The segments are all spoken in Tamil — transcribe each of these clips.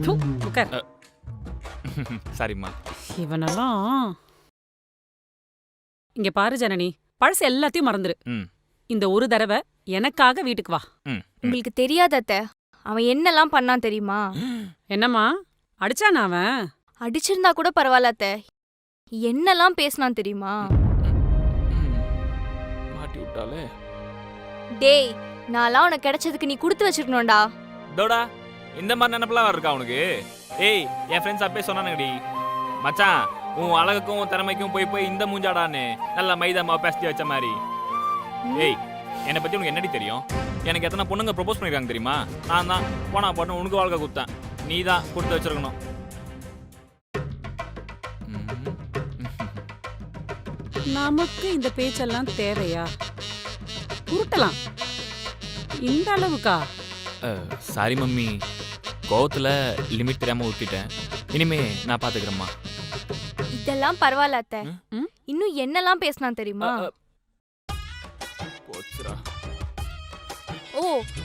தூ, உட்கார். சரிம்மா. இவனெல்லாம் இங்க பாரு ஜனனி, பழசு எல்லாத்தையும் மறந்துரு. ம். இந்த ஒரு தடவை எனக்காக வீட்டுக்கு வா. ம். உங்களுக்கு தெரியாத அத்தை, அவன் என்னெல்லாம் பண்ணான் தெரியுமா? என்னம்மா அடிச்சானா அவன்? அடிச்சிருந்தா கூட பரவாயில்ல அத்தை, என்னெல்லாம் பேசினான் தெரியுமா? மாட்டி விட்டாலே. டேய், நான்லாம் உனக்கு கிடைச்சதுக்கு நீ கொடுத்து வச்சிருக்கணும்டா. தோடா இந்த மாதிரி நினைப்பெல்லாம் இருக்கா உனக்கு? ஏய், என் ஃப்ரெண்ட்ஸ் அப்பே சொன்னானுங்கடி, மச்சான் உன் அழகுக்கும் உன் திறமைக்கும் போய் போய் இந்த மூஞ்சாடான்னு நல்லா மைதா மாவு பேசி வச்ச மாதிரி. ஏய், என்னை பத்தி உனக்கு என்னடி தெரியும்? எனக்கு எத்தனை பொண்ணுங்க ப்ரொபோஸ் பண்ணிருக்காங்க தெரியுமா? நான் தான் போனா போட்டு உனக்கு வாழ்க்கை கொடுத்தேன். நீ தான் கொடுத்து வச்சிருக்கணும். நமக்கு இந்த பேச்செல்லாம் தேவையா? உருட்டலாம் இந்த அளவுக்கா? சாரி மம்மி, கோவத்துல லிமிட் தெரியாம ஊத்திட்டேன். இனிமே நான் பாத்துக்கிறேம்மா. இதெல்லாம் பரவாயில்ல அத்தை, ம்? இன்னும் என்னெல்லாம் பேசினான் தெரியுமா? போச்சுடா. ஓ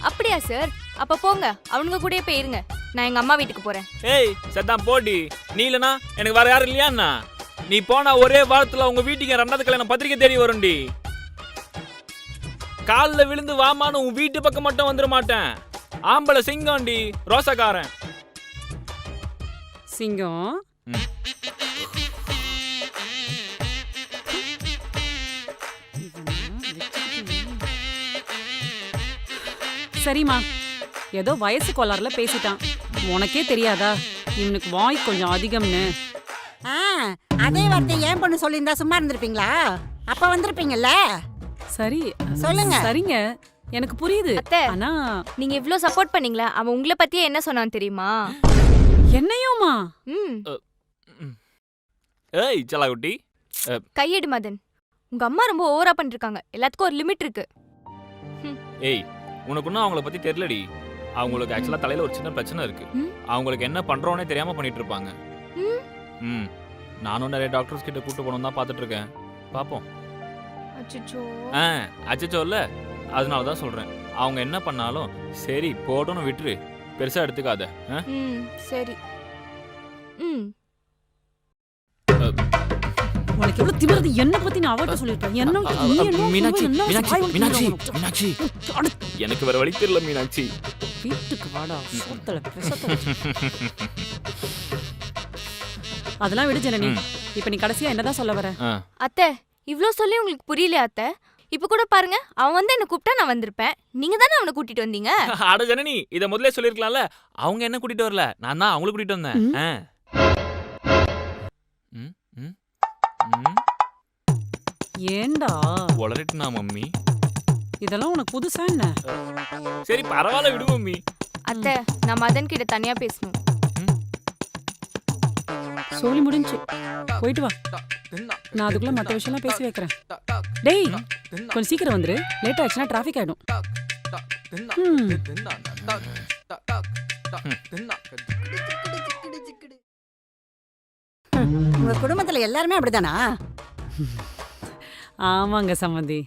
அப்படியா சார், அப்ப போங்க, அவனுங்க கூடயே போயிருங்க. நான் எங்க அம்மா வீட்டுக்கு போறேன். ஏய் சத்தான் போடி, நீ இல்லனா எனக்கு வேற யாரும் இல்லையாண்ணா? நீ போனா ஒரே வாரத்துல உங்க வீட்டுக்கு ரெண்டாவது கல்யாணம் பத்திரிக்கை தேடி வரும்டி. காலில் விழுந்து வாமான்னு உன் வீட்டு பக்கம் மட்டும் வந்துட மாட்டேன். ஆம்பளை சிங்கம்டி, ரோசக்காரன் சிங்கம். சரிம்மா, ஏதோ வயசு கோளாறுல பேசிட்டான். உனக்கே தெரியாதா இவனுக்கு வாய் கொஞ்சம் அதிகம்னு? அதே வார்த்தை ஏன் பொண்ணு சொல்லியிருந்தா சும்மா இருந்திருப்பீங்களா? அப்ப வந்திருப்பீங்கல்ல. சரி சொல்லுங்க. சரிங்க, எனக்கு புரியுது. அத்தை, ஆனா நீங்க இவ்ளோ சப்போர்ட் பண்ணீங்களா, அவன் உங்களை பத்தியே என்ன சொன்னான் தெரியுமா? என்னையுமா? ம். ஏய் சலாகுட்டி, கையெடு மதன், உங்க அம்மா ரொம்ப ஓவரா பண்ணிருக்காங்க. எல்லாத்துக்கும் ஒரு லிமிட் இருக்கு. ஏய் உனக்கு இன்னும் அவங்கள பத்தி தெரியலடி. அவங்களுக்கு ஆக்சுவலா தலையில ஒரு சின்ன பிரச்சனை இருக்கு. அவங்களுக்கு என்ன பண்றோன்னே தெரியாம பண்ணிட்டு இருப்பாங்க. ம், நானும் நிறைய டாக்டர்ஸ் கிட்ட கூட்டு போகணும் தான் பார்த்துட்டு இருக்கேன். பாப்போம். அச்சச்சோ. அச்சச்சோ இல்ல, அதனால தான் சொல்றேன். அவங்க என்ன பண்ணாலும் சரி போட்டோன்னு விட்டுரு, பெருசா எடுத்துக்காத. சரி. உனக்கு எவ்வளவு திமிருது? என்ன பத்தி நான் அவட்ட சொல்லிட்டேன். என்ன நீ என்ன மீனாட்சி, என்ன மீனாட்சி, வாய் மீனாட்சி, வலிக்குது? மீனாட்சி, எனக்கு வேற வழி தெரியல மீனாட்சி. வீட்டுக்கு வாடா, சோத்தல பிரசத்தல. அதெல்லாம் விடு ஜனனி. இப்ப நீ கடைசியா என்னதான் சொல்ல வர? அத்தை, இவ்ளோ சொல்லி உங்களுக்கு புரியலையா அத்தை? இப்ப கூட பாருங்க, அவன் வந்து என்ன கூப்பிட்டா நான் வந்திருப்பேன். நீங்க தானே அவனை கூட்டிட்டு வந்தீங்க. அட ஜனனி, இத முதல்ல சொல்லிருக்கலாம்ல. அவங்க என்ன கூட்டிட்டு வரல, நான் தான் அவங்கள கூட்டிட்டு வந்தேன். ஏண்டா வளரட்டுனா மம்மி? இதெல்லாம் உனக்கு புதுசா என்ன? சரி பரவாயில்ல விடு மம்மி. அத்தை, நான் மதன் கிட்ட தனியா பேசணும். சொல்லி முடிஞ்சு போயிட்டு வா. நான் அதுக்குள்ள மற்ற விஷயம்லாம் பேசி வைக்கிறேன். டேய் கொஞ்சம் சீக்கிரம் வந்துரு, லேட் ஆயிடுச்சுன்னா டிராஃபிக் ஆயிடும். உங்க குடும்பத்துல எல்லாருமே அப்படிதானா? ஆமாங்க சம்மந்தி.